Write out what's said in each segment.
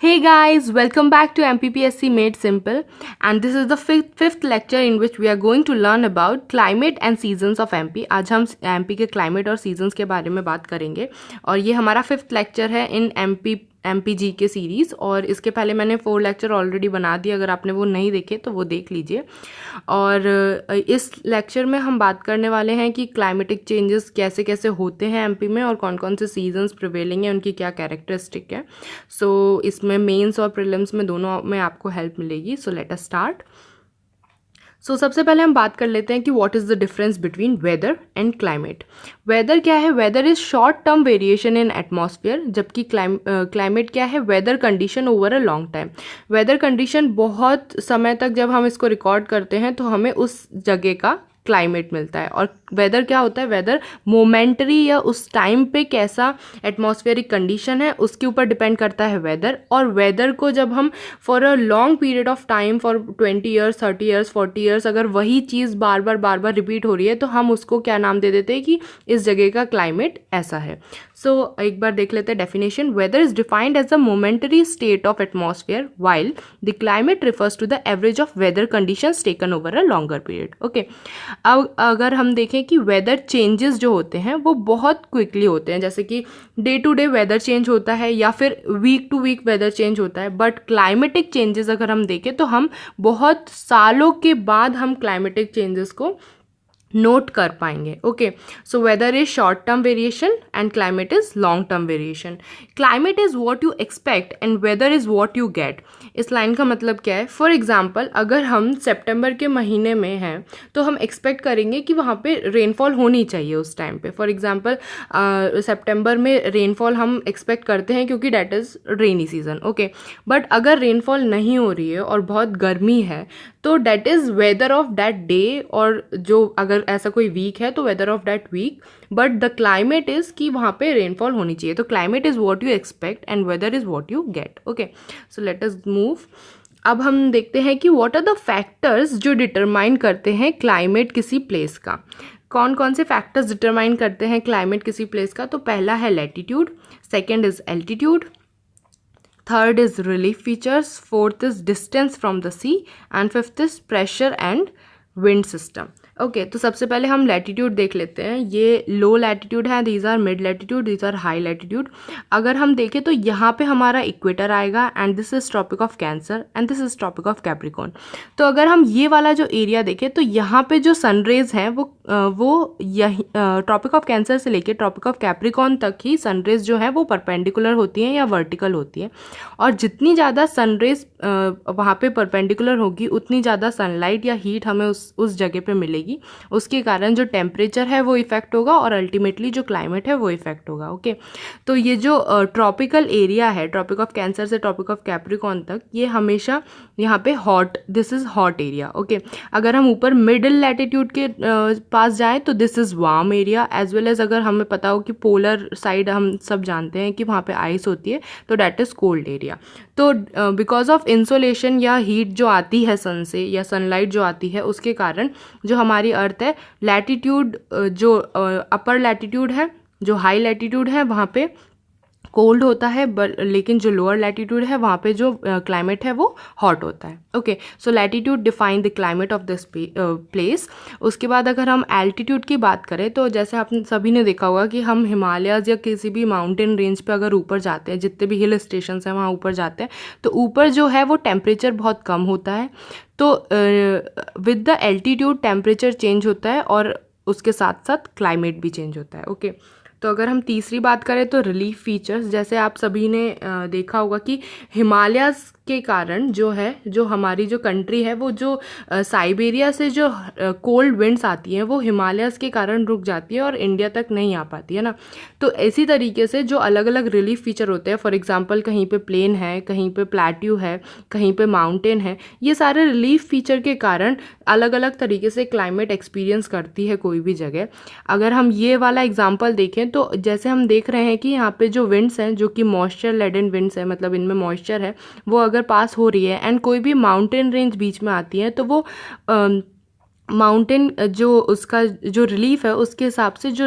Hey guys, welcome back to Mppsc Made Simple, and this is the fifth lecture in which we are going to learn about climate and seasons of MP. आज हम MP के climate और seasons के बारे में बात करेंगे और ये हमारा फिफ्थ लेक्चर है इन MPG के सीरीज़। और इसके पहले मैंने 4 लेक्चर ऑलरेडी बना दिए, अगर आपने वो नहीं देखे तो वो देख लीजिए। और इस लेक्चर में हम बात करने वाले हैं कि क्लाइमेटिक चेंजेस कैसे कैसे होते हैं एमपी में और कौन कौन से सीजन्स प्रिवेलिंग हैं, उनकी क्या कैरेक्टरिस्टिक है। सो इसमें मेंस और प्रीलिम्स में दोनों में आपको हेल्प मिलेगी। सो लेट अस स्टार्ट। सो सबसे पहले हम बात कर लेते हैं कि what is the difference between weather and climate. Weather क्या है? Weather is short term variation in atmosphere, जबकि क्लाइमेट क्या है? Weather condition over a long time. Weather condition बहुत समय तक जब हम इसको रिकॉर्ड करते हैं तो हमें उस जगह का क्लाइमेट मिलता है। और वेदर क्या होता है? वेदर मोमेंटरी या उस टाइम पे कैसा एटमॉस्फेरिक कंडीशन है उसके ऊपर डिपेंड करता है वेदर। और वेदर को जब हम for a long period of time, for 20 years, 30 years, 40 years, अगर वही चीज़ बार बार रिपीट हो रही है तो हम उसको क्या नाम दे देते हैं कि इस जगह का क्लाइमेट ऐसा है। सो एक बार देख लेते हैं definition. Weather is defined as a momentary state of atmosphere while the climate refers to the average of weather conditions taken over a longer period. Okay, अब अगर हम देखें कि वेदर चेंजेस जो होते हैं वो बहुत क्विकली होते हैं, जैसे कि day to day weather change होता है या फिर week to week weather change होता है। बट क्लाइमेटिक चेंजेस अगर हम देखें तो हम बहुत सालों के बाद हम क्लाइमेटिक चेंजेस को नोट कर पाएंगे। Okay, so weather is short term variation and climate is long term variation. Climate is what you expect and weather is what you get. इस लाइन का मतलब क्या है? फॉर एग्जाम्पल, अगर हम सितंबर के महीने में हैं तो हम एक्सपेक्ट करेंगे कि वहाँ पे रेनफॉल होनी चाहिए उस टाइम पे। फॉर एग्जाम्पल, सितंबर में रेनफॉल हम एक्सपेक्ट करते हैं क्योंकि that is rainy season. Okay, but अगर रेनफॉल नहीं हो रही है और बहुत गर्मी है तो that is weather of that day, और जो अगर ऐसा कोई वीक है तो weather of that week. But the climate is कि वहाँ पे रेनफॉल होनी चाहिए। तो climate is what you expect and weather is what you get. Okay, so let us move. अब हम देखते हैं कि व्हाट आर द फैक्टर्स जो डिटरमाइन करते हैं क्लाइमेट किसी प्लेस का। कौन कौन से फैक्टर्स डिटरमाइन करते हैं क्लाइमेट किसी प्लेस का? तो पहला है latitude, second is altitude, third is relief features, fourth is distance from the sea, and fifth is pressure and wind system. Okay, तो सबसे पहले हम लैटिट्यूड देख लेते हैं। ये लो लैटिट्यूड है, these are mid latitude, these are high latitude. अगर हम देखें तो यहाँ पे हमारा इक्वेटर आएगा and this is tropic of cancer and this is tropic of capricorn. तो अगर हम ये वाला जो एरिया देखें तो यहाँ पे जो सनरेज हैं वो यही ट्रॉपिक ऑफ कैंसर से लेके ट्रॉपिक ऑफ कैप्रिकॉर्न तक ही सनरेज जो है वो परपेंडिकुलर होती हैं या वर्टिकल होती है। और जितनी ज़्यादा सनरेज वहाँ पे परपेंडिकुलर होगी उतनी ज़्यादा सनलाइट या हीट हमें उस जगह पे मिलेगी। उसके कारण जो टेम्परेचर है वो इफेक्ट होगा और अल्टीमेटली जो क्लाइमेट है वो इफेक्ट होगा। ओके, तो ये जो ट्रॉपिकल एरिया है ट्रॉपिक ऑफ कैंसर से ट्रॉपिक ऑफ कैप्रिकॉर्न तक, ये हमेशा यहाँ पे hot, this is hot area. Okay, अगर हम ऊपर मिडिल लैटिट्यूड के पास जाएं तो this is warm area. As well as अगर हमें पता हो कि पोलर साइड हम सब जानते हैं कि वहाँ पे आइस होती है तो डैट इज कोल्ड एरिया। तो बिकॉज ऑफ इंसोलेशन या हीट जो आती है सन से या सनलाइट जो आती है उसके कारण जो हमारी अर्थ है, लैटिट्यूड जो अपर लैटिट्यूड है, जो हाई लैटिट्यूड है वहाँ पे कोल्ड होता है, लेकिन जो लोअर लैटिट्यूड है वहाँ पे जो क्लाइमेट है वो हॉट होता है। Okay, so latitude define the climate of this place. उसके बाद अगर हम एल्टीट्यूड की बात करें तो जैसे आप सभी ने देखा होगा कि हम हिमालयाज़ या किसी भी माउंटेन रेंज पे अगर ऊपर जाते हैं, जितने भी हिल स्टेशन हैं वहाँ ऊपर जाते हैं तो ऊपर जो है वो टेम्परेचर बहुत कम होता है। तो with the altitude temperature change होता है और उसके साथ साथ क्लाइमेट भी चेंज होता है। ओके, तो अगर हम तीसरी बात करें तो रिलीफ फीचर्स, जैसे आप सभी ने देखा होगा कि हिमालयाज़ के कारण जो है, जो हमारी जो कंट्री है वो जो साइबेरिया से जो कोल्ड विंड्स आती हैं वो हिमालयाज़ के कारण रुक जाती है और इंडिया तक नहीं आ पाती है ना। तो इसी तरीके से जो अलग अलग रिलीफ फीचर होते हैं, फॉर एग्जांपल कहीं पे प्लेन है, कहीं पे प्लेट्यू है, कहीं पे माउंटेन है, ये सारे रिलीफ फीचर के कारण अलग अलग तरीके से क्लाइमेट एक्सपीरियंस करती है कोई भी जगह। अगर हम ये वाला एग्जाम्पल देखें तो जैसे हम देख रहे हैं कि यहाँ पे जो विंड्स हैं जो कि मॉइस्चर लेडन विंड्स हैं, मतलब इनमें मॉइस्चर है, वो अगर पास हो रही है एंड कोई भी माउंटेन रेंज बीच में आती है तो वो माउंटेन जो उसका जो रिलीफ है उसके हिसाब से जो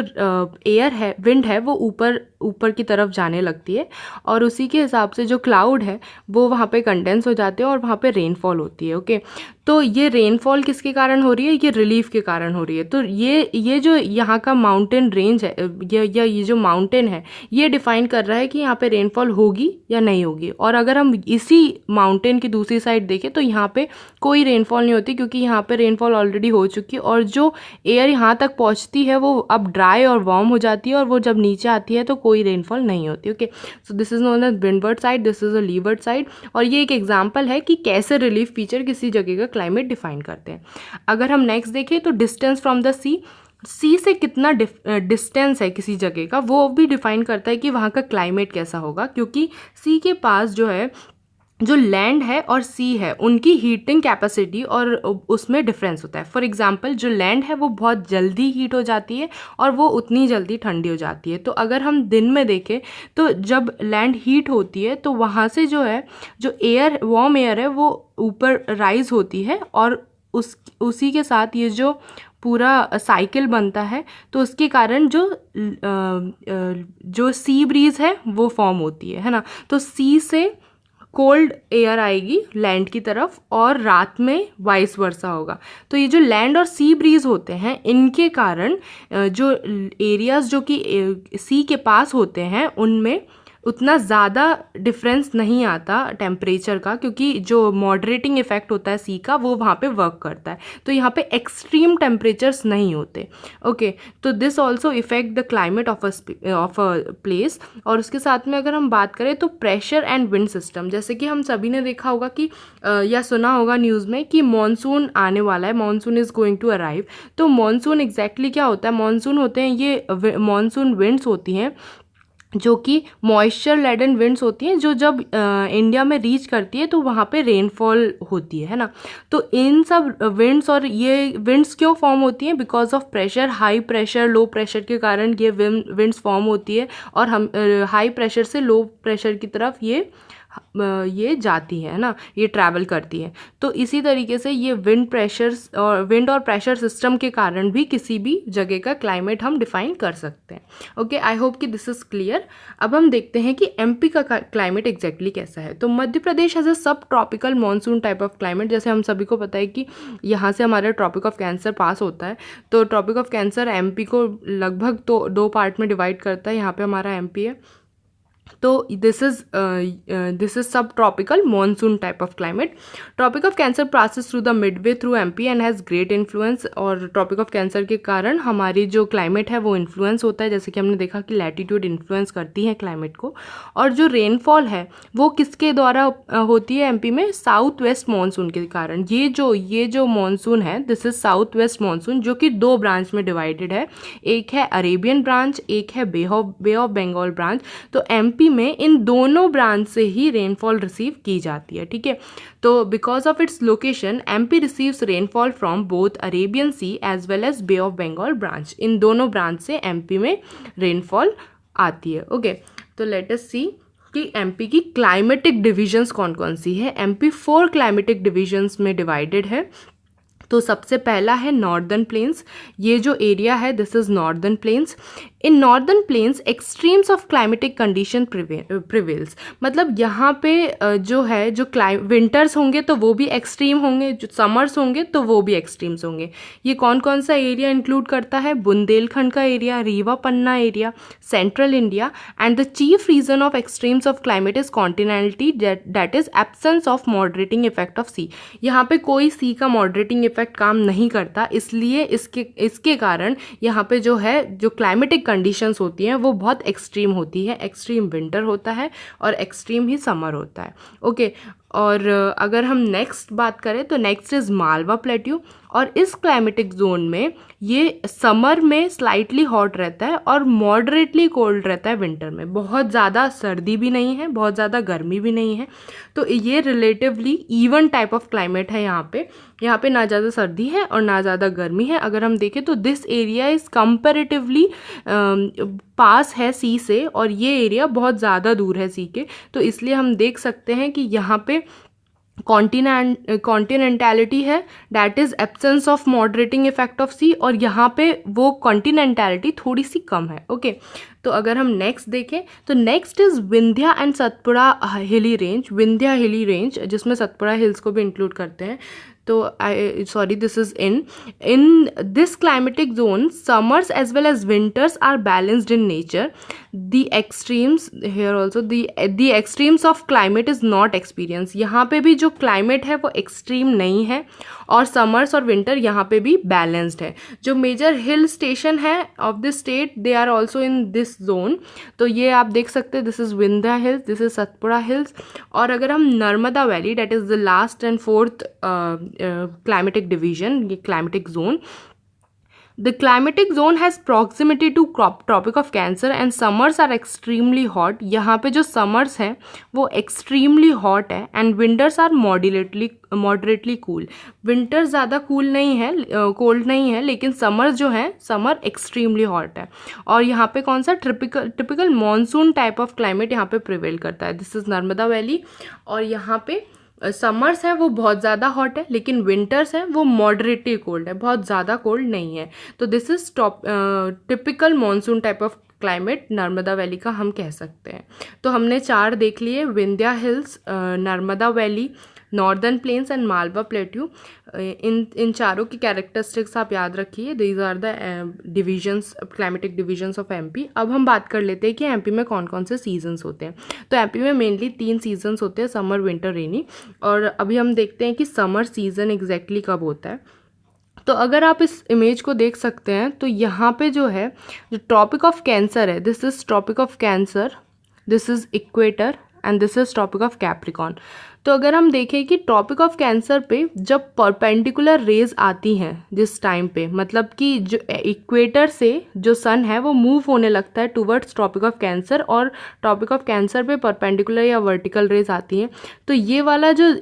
एयर है, विंड है, वो ऊपर ऊपर की तरफ जाने लगती है और उसी के हिसाब से जो क्लाउड है वो वहाँ पे कंडेंस हो जाते हैं और वहाँ पे रेनफॉल होती है। ओके, तो ये रेनफॉल किसके कारण हो रही है? ये रिलीफ के कारण हो रही है। तो ये जो यहाँ का माउंटेन रेंज है या ये जो माउंटेन है ये डिफाइन कर रहा है कि यहाँ पे रेनफॉल होगी या नहीं होगी। और अगर हम इसी माउंटेन की दूसरी साइड देखें तो यहाँ पे कोई रेनफॉल नहीं होती, क्योंकि यहाँ पे रेनफॉल ऑलरेडी हो चुकी है और जो एयर यहाँ तक पहुँचती है वो अब ड्राई और वार्म हो जाती है और वो जब नीचे आती है तो कोई रेनफॉल नहीं होती। Okay, so this is known as windward side, this is a leeward side. और ये एक एग्जाम्पल है कि कैसे रिलीफ फीचर किसी जगह का क्लाइमेट डिफाइन करते हैं। अगर हम नेक्स्ट देखें तो डिस्टेंस फ्रॉम द सी से कितना डिस्टेंस है किसी जगह का, वो भी डिफाइन करता है कि वहाँ का क्लाइमेट कैसा होगा, क्योंकि सी के पास जो है जो लैंड है और सी है उनकी हीटिंग कैपेसिटी और उसमें डिफरेंस होता है। फॉर एग्जांपल जो लैंड है वो बहुत जल्दी हीट हो जाती है और वो उतनी जल्दी ठंडी हो जाती है। तो अगर हम दिन में देखें तो जब लैंड हीट होती है तो वहाँ से जो है जो एयर वार्म एयर है वो ऊपर राइज होती है और उसी के साथ ये जो पूरा साइकिल बनता है तो उसके कारण जो सी ब्रीज है वो फॉर्म होती है ना। तो सी से कोल्ड एयर आएगी लैंड की तरफ और रात में वाइस वर्सा होगा। तो ये जो लैंड और सी ब्रीज होते हैं इनके कारण जो एरियाज जो कि सी के पास होते हैं उनमें उतना ज़्यादा डिफरेंस नहीं आता टेम्परेचर का, क्योंकि जो मॉडरेटिंग इफेक्ट होता है सी का वो वहाँ पे वर्क करता है। तो यहाँ पे एक्सट्रीम टेम्परेचर्स नहीं होते। ओके, तो this also effect the climate of a place. और उसके साथ में अगर हम बात करें तो प्रेशर एंड विंड सिस्टम, जैसे कि हम सभी ने देखा होगा कि या सुना होगा न्यूज़ में कि मॉनसून आने वाला है, monsoon is going to arrive. तो मॉनसून एग्जैक्टली क्या होता है? मॉनसून होते हैं ये मॉनसून विंड्स होती हैं जो कि मॉइस्चर लेडन विंड्स होती हैं, जो जब इंडिया में रीच करती है तो वहाँ पे रेनफॉल होती है ना। तो इन सब विंड्स, और ये विंड्स क्यों फॉर्म होती हैं? Because of pressure, high pressure low pressure के कारण ये विंड्स फॉर्म होती है और हम हाई प्रेशर से लो प्रेशर की तरफ ये जाती है ना, ये ट्रैवल करती है। तो इसी तरीके से ये विंड और प्रेशर सिस्टम के कारण भी किसी भी जगह का क्लाइमेट हम डिफाइन कर सकते हैं। ओके, आई होप कि दिस इज क्लियर। अब हम देखते हैं कि एमपी का क्लाइमेट एग्जैक्टली कैसा है। तो मध्य प्रदेश हैज़ अ सब tropical monsoon type of climate. जैसे हम सभी को पता है कि यहाँ से हमारा ट्रॉपिक ऑफ कैंसर पास होता है, तो ट्रॉपिक ऑफ कैंसर एमपी को लगभग तो 2 पार्ट में डिवाइड करता है। यहाँ पे हमारा एमपी है। तो this is sub tropical monsoon type of climate. Tropic of cancer passes through the midway through MP and has great influence. और ट्रॉपिक ऑफ कैंसर के कारण हमारी जो क्लाइमेट है वो इन्फ्लुएंस होता है, जैसे कि हमने देखा कि लैटिट्यूड इन्फ्लुएंस करती है क्लाइमेट को। और जो रेनफॉल है वो किसके द्वारा होती है एमपी में? साउथ वेस्ट मानसून के कारण। ये जो मानसून है this is south west monsoon, जो कि 2 ब्रांच में डिवाइडेड है। एक है अरेबियन ब्रांच, एक है बे ऑफ बंगाल ब्रांच। तो एमपी में इन दोनों ब्रांच से ही रेनफॉल रिसीव की जाती है। ठीक है, तो because of its location MP receives rainfall from both Arabian Sea as well as Bay of Bengal branch. इन दोनों ब्रांच से एमपी में रेनफॉल आती है। ओके, तो लेट अस सी कि एमपी की क्लाइमेटिक डिविजन्स कौन कौन सी है। एमपी 4 क्लाइमेटिक डिविजन्स में डिवाइडेड है। तो सबसे पहला है नॉर्दर्न प्लेन्स। ये जो एरिया है this is northern plains. In northern plains extremes of climatic condition prevails. मतलब यहाँ पे जो है जो विंटर्स होंगे तो वो भी एक्सट्रीम होंगे, जो समर्स होंगे तो वो भी एक्सट्रीम्स होंगे। ये कौन कौन सा एरिया इंक्लूड करता है? बुंदेलखंड का area, Rewa Panna area, central India. And the chief region of extremes of climate is continentally, that is absence of moderating effect of sea. यहाँ पे कोई सी का मॉडरेटिंग इफेक्ट काम नहीं करता, इसलिए इसके कारण यहाँ पे जो है जो क्लाइमेटिक कंडीशंस होती हैं वो बहुत एक्सट्रीम होती है। एक्सट्रीम विंटर होता है और एक्सट्रीम ही समर होता है। ओके, और अगर हम नेक्स्ट बात करें तो नेक्स्ट इज मालवा प्लेट्यू। और इस क्लाइमेटिक जोन में ये समर में स्लाइटली हॉट रहता है और मॉडरेटली कोल्ड रहता है विंटर में। बहुत ज़्यादा सर्दी भी नहीं है, बहुत ज़्यादा गर्मी भी नहीं है। तो ये relatively even type of climate है। यहाँ पे ना ज़्यादा सर्दी है और ना ज़्यादा गर्मी है। अगर हम देखें तो दिस एरिया इज़ कंपैरेटिवली पास है सी से और ये एरिया बहुत ज़्यादा दूर है सी के। तो इसलिए हम देख सकते हैं कि यहाँ पे कॉन्टिनेंटैलिटी है, that is absence of moderating effect of sea, और यहाँ पे वो कॉन्टिनेंटैलिटी थोड़ी सी कम है। ओके तो अगर हम नेक्स्ट देखें तो next is Vindhya and Satpura हिली रेंज, विंध्या हिली रेंज जिसमें सतपुड़ा हिल्स को भी इंक्लूड करते हैं। तो sorry this is in this climatic zone summers as well as winters are balanced in nature, the extremes here also the extremes of climate is not experience, यहाँ पे भी जो क्लाइमेट है वो एक्सट्रीम नहीं है, और समर्स और विंटर यहाँ पे भी बैलेंस्ड है। जो मेजर हिल स्टेशन है of this state they are also in this zone, तो ये आप देख सकते हैं, this is Vindhya hills, this is Satpura hills. और अगर हम Narmada valley, that is the last and fourth climatic division, ये climatic zone, the climatic zone has proximity to tropic of cancer and summers are extremely hot, यहाँ पे जो summers हैं वो extremely hot है, and winters are moderately cool, winters ज़्यादा cool नहीं है, cold नहीं है, लेकिन summers जो है summer extremely hot है। और यहाँ पे कौन सा typical monsoon type of climate यहाँ पे prevail करता है, this is नर्मदा वैली। और यहाँ पे समर्स है वो बहुत ज़्यादा हॉट है, लेकिन विंटर्स है वो मॉडरेटली कोल्ड है, बहुत ज़्यादा कोल्ड नहीं है। तो this is typical monsoon type of climate Narmada valley का हम कह सकते हैं। तो हमने 4 देख लिए, Vindhya hills, Narmada valley, northern plains and Malwa plateau. इन चारों की कैरेक्टरिस्टिक्स आप याद रखिए, these are the divisions, climatic divisions of MP. अब हम बात कर लेते हैं कि एमपी में कौन कौन से सीजन्स होते हैं। तो एमपी में मेनली 3 सीजन्स होते हैं, समर, विंटर, रेनी। और अभी हम देखते हैं कि समर सीजन एग्जैक्टली कब होता है। तो अगर आप इस इमेज को देख सकते हैं तो यहाँ पे जो है, जो ट्रॉपिक ऑफ कैंसर है, this is tropic of cancer, this is equator and this is tropic of capricorn. तो अगर हम देखें कि ट्रॉपिक ऑफ कैंसर पे जब परपेंडिकुलर रेज आती हैं जिस टाइम पे, मतलब कि जो इक्वेटर से जो सन है वो मूव होने लगता है टुवर्ड्स ट्रॉपिक ऑफ कैंसर, और ट्रॉपिक ऑफ कैंसर पे परपेंडिकुलर या वर्टिकल रेज आती हैं, तो ये वाला जो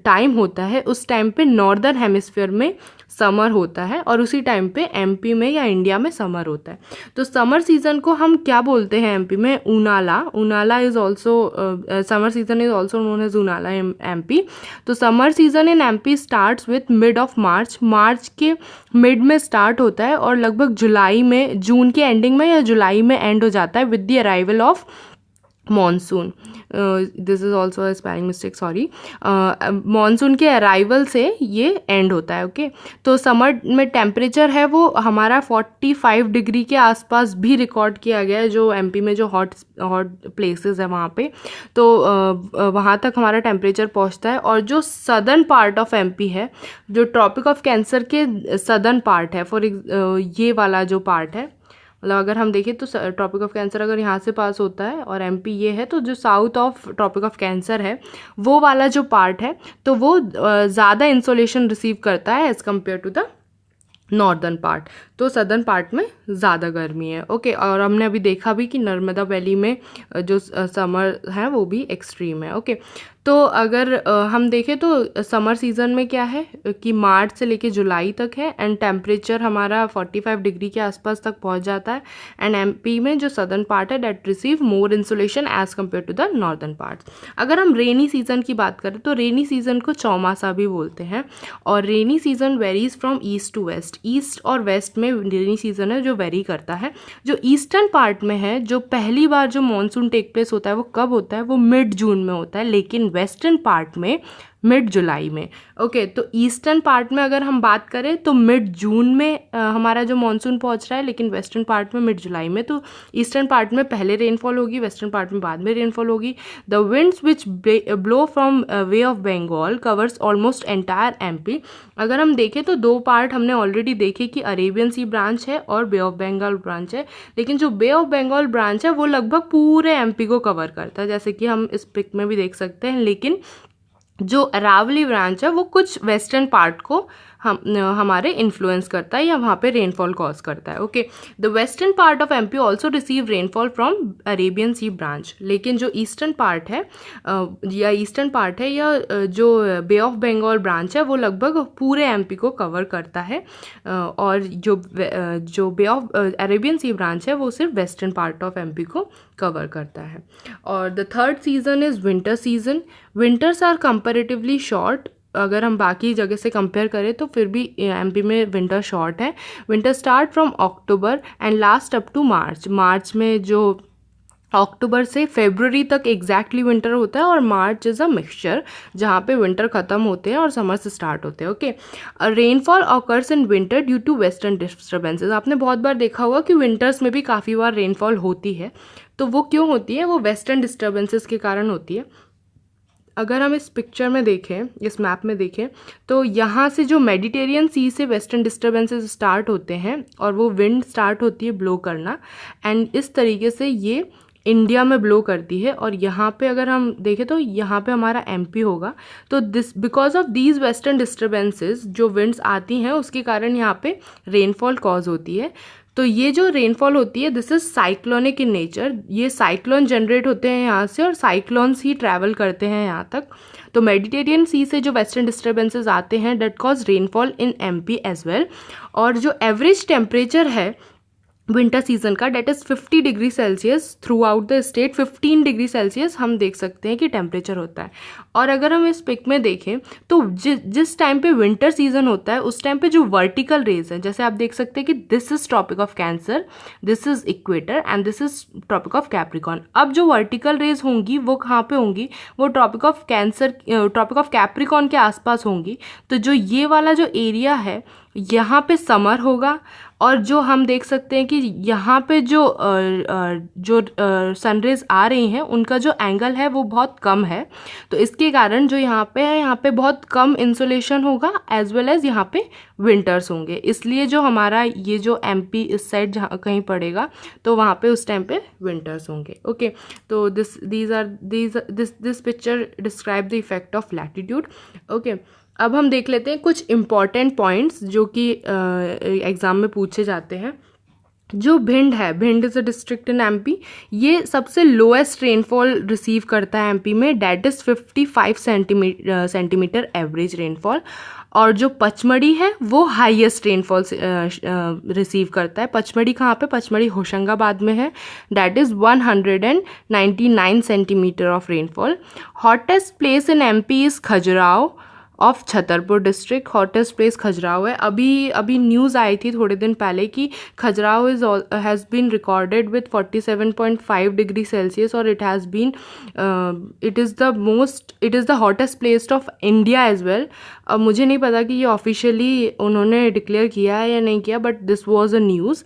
टाइम होता है उस टाइम पे नॉर्दर्न हेमिस्फीयर में समर होता है, और उसी टाइम पे एमपी में या इंडिया में समर होता है। तो समर सीजन को हम क्या बोलते हैं एमपी में? ऊनाला। Unala is also, summer season is also known as unala MP. तो summer season in MP starts with mid of March, मार्च के मिड में स्टार्ट होता है और लगभग जुलाई में, जून के एंडिंग में या जुलाई में एंड हो जाता है with the arrival of monsoon. This is also a spelling mistake, sorry. Monsoon के अराइवल से ये एंड होता है। ओके तो समर में टेम्परेचर है वो हमारा 45 डिग्री के आसपास भी रिकॉर्ड किया गया है, जो एमपी में जो हॉट प्लेसेस है वहाँ पे। तो वहाँ तक हमारा टेम्परेचर पहुँचता है। और जो सदर्न पार्ट ऑफ एमपी है, जो ट्रॉपिक ऑफ कैंसर के सदर्न पार्ट है, ये वाला जो पार्ट है, मतलब अगर हम देखें तो ट्रॉपिक ऑफ कैंसर अगर यहाँ से पास होता है और एमपी ये है, तो जो south of tropic of cancer है वो वाला जो पार्ट है तो वो ज़्यादा इंसोलेशन रिसीव करता है as compare to the northern part. तो सदर्न पार्ट में ज़्यादा गर्मी है। ओके और हमने अभी देखा भी कि नर्मदा वैली में जो समर है वो भी एक्सट्रीम है। ओके तो अगर हम देखें तो समर सीज़न में क्या है कि मार्च से लेके जुलाई तक है, एंड टेम्परेचर हमारा 45 डिग्री के आसपास तक पहुंच जाता है। एंड एमपी में जो सदर्न पार्ट है that receive more insulation as compare to the northern part. अगर हम रेनी सीजन की बात करें तो रेनी सीजन को चौमासा भी बोलते हैं, और rainy season varies from east to west. East और वेस्ट में रेनी सीजन है जो वेरी करता है। जो ईस्टर्न पार्ट में है, जो पहली बार जो मानसून टेक प्लेस होता है वो कब होता है? वो मिड जून में होता है, लेकिन वेस्टर्न पार्ट में मिड जुलाई में। ओके तो ईस्टर्न पार्ट में अगर हम बात करें तो मिड जून में हमारा जो मानसून पहुंच रहा है, लेकिन वेस्टर्न पार्ट में मिड जुलाई में। तो ईस्टर्न पार्ट में पहले रेनफॉल होगी, वेस्टर्न पार्ट में बाद में रेनफॉल होगी। The winds which blow from bay of Bengal covers almost entire MP. अगर हम देखें तो 2 पार्ट हमने ऑलरेडी देखे कि अरेबियन सी ब्रांच है और बे ऑफ बंगाल ब्रांच है, लेकिन जो बे ऑफ बंगाल ब्रांच है वो लगभग पूरे एमपी को कवर करता है, जैसे कि हम इस पिक में भी देख सकते हैं। लेकिन जो अरावली ब्रांच है वो कुछ वेस्टर्न पार्ट को हमारे इन्फ्लुएंस करता है या वहाँ पे रेनफॉल कॉज करता है। Okay the western part of MP also receive rainfall from Arabian sea branch, लेकिन जो ईस्टर्न पार्ट है या जो बे ऑफ बंगाल ब्रांच है वो लगभग पूरे एमपी को कवर करता है, और जो bay of Arabian sea branch है वो सिर्फ वेस्टर्न पार्ट ऑफ एमपी को कवर करता है। और the third season is winter season. Winters are comparatively short, अगर हम बाकी जगह से कंपेयर करें तो फिर भी एमपी में विंटर शॉर्ट है। Winter start from October and last up to March. मार्च में जो अक्टूबर से फरवरी तक एग्जैक्टली विंटर होता है, और मार्च इज़ अ मिक्सचर जहाँ पे विंटर ख़त्म होते हैं और समर्स स्टार्ट होते हैं। Okay, rainfall occurs in winter due to western disturbances. आपने बहुत बार देखा होगा कि विंटर्स में भी काफ़ी बार रेनफॉल होती है, तो वो क्यों होती है? वो वेस्टर्न डिस्टर्बेंसेज के कारण होती है। अगर हम इस पिक्चर में देखें, इस मैप में देखें, तो यहाँ से जो मेडिटेरियन सी से वेस्टर्न डिस्टर्बेंसेस स्टार्ट होते हैं और वो विंड स्टार्ट होती है ब्लो करना, एंड इस तरीके से ये इंडिया में ब्लो करती है। और यहाँ पे अगर हम देखें तो यहाँ पे हमारा एमपी होगा। तो this because of these western disturbances जो विंड्स आती हैं उसके कारण यहाँ पे रेनफॉल कॉज होती है। तो ये जो रेनफॉल होती है this is cyclonic in nature. ये साइक्लोन जनरेट होते हैं यहाँ से और साइक्लोन्स ही ट्रैवल करते हैं यहाँ तक। तो मेडिटेरियन सी से जो वेस्टर्न डिस्टर्बेंसेस आते हैं that cause rainfall in MP as well. और जो एवरेज टेम्परेचर है विंटर सीजन का that is 50 degree celsius throughout the state. 15 degree celsius हम देख सकते हैं कि टेम्परेचर होता है। और अगर हम इस पिक में देखें तो जिस टाइम पे विंटर सीजन होता है उस टाइम पे जो वर्टिकल रेज है, जैसे आप देख सकते हैं कि this is tropic of cancer, this is equator and this is tropic of capricorn. अब जो वर्टिकल रेज होंगी वो कहाँ पे होंगी? वो tropic of cancer, tropic of capricorn के आसपास होंगी। तो जो ये वाला जो एरिया है यहाँ पे समर होगा, और जो हम देख सकते हैं कि यहाँ पे जो सनरेज आ रही हैं उनका जो एंगल है वो बहुत कम है। तो इसके कारण जो यहाँ पे है, यहाँ पे बहुत कम इंसुलेशन होगा एज वेल एज यहाँ पे विंटर्स होंगे। इसलिए जो हमारा ये जो एमपी इस साइड जहाँ कहीं पड़ेगा तो वहाँ पे उस टाइम पे विंटर्स होंगे। ओके, तो this picture describe the effect of latitude. Okay, अब हम देख लेते हैं कुछ इम्पॉर्टेंट पॉइंट्स जो कि एग्ज़ाम में पूछे जाते हैं। जो भिंड है, Bhind is a district in MP, ये सबसे लोएस्ट रेनफॉल रिसीव करता है एमपी में, that is 55 centimetre average rainfall. और जो पचमढ़ी है वो हाईएस्ट रेनफॉल रिसीव करता है। पचमढ़ी कहाँ पे? पचमढ़ी होशंगाबाद में है, that is 199 centimetre of rainfall. Hottest place in MP is Khajuraho of Chhatarpur district. Hottest place Khajuraho है। अभी न्यूज़ आई थी थोड़े दिन पहले कि खजुराहो has been recorded with 47.5 degree Celsius, और it is the hottest place of India as well. अब मुझे नहीं पता कि ये ऑफिशियली उन्होंने डिक्लेयर किया है या नहीं किया, but this was a news.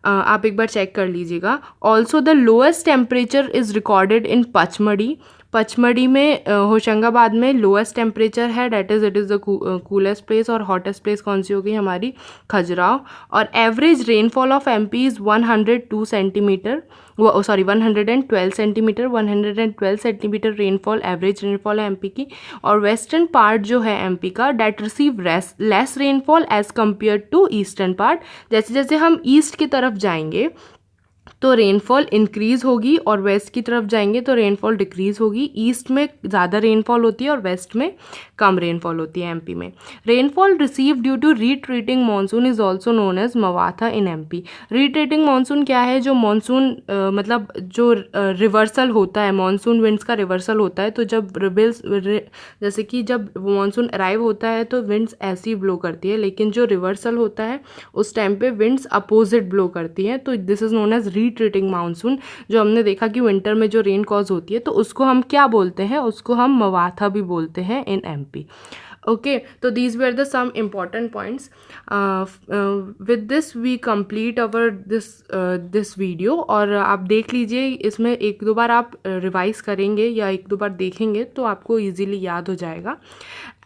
आप एक बार चेक कर लीजिएगा। Also the lowest temperature is recorded in Pachmarhi. Pachmarhi में होशंगाबाद में लोएस्ट टेम्परेचर है, that is it is the coolest place. और हॉटेस्ट प्लेस कौन सी होगी? हमारी खजुराहो। और average rainfall of MP is 102 centimetre, 112 centimetre. 112 centimetre rainfall average rainfall है एमपी की। और वेस्टर्न पार्ट जो है एमपी का date receive less rainfall as compare to eastern part. जैसे जैसे हम ईस्ट की तरफ जाएंगे तो रेनफॉल इंक्रीज़ होगी, और वेस्ट की तरफ जाएंगे तो रेनफॉल डिक्रीज़ होगी। ईस्ट में ज़्यादा रेनफॉल होती है और वेस्ट में कम रेनफॉल होती है एमपी में। Rainfall receive due to retreating monsoon is also known as mavatha in MP. Retreating monsoon क्या है? जो मानसून मतलब जो रिवर्सल होता है, मानसून विंड्स का रिवर्सल होता है। तो जब जैसे कि जब मानसून अराइव होता है तो विंड्स ऐसी ब्लो करती है, लेकिन जो रिवर्सल होता है उस टाइम पे विंड्स अपोजिट ब्लो करती हैं। तो this is known as retreating monsoon. जो हमने देखा कि विंटर में जो रेन कॉज होती है तो उसको हम क्या बोलते हैं? उसको हम मवाथा भी बोलते हैं इन एमपी। ओके, तो these were the some important points. With this we complete our this video. और आप देख लीजिए, इसमें एक दो बार आप रिवाइज करेंगे या एक दो बार देखेंगे तो आपको इजीली याद हो जाएगा।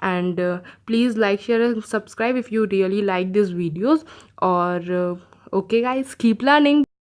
And please like, share and subscribe if you really like this videos. और ओके गाइज, कीप लर्निंग।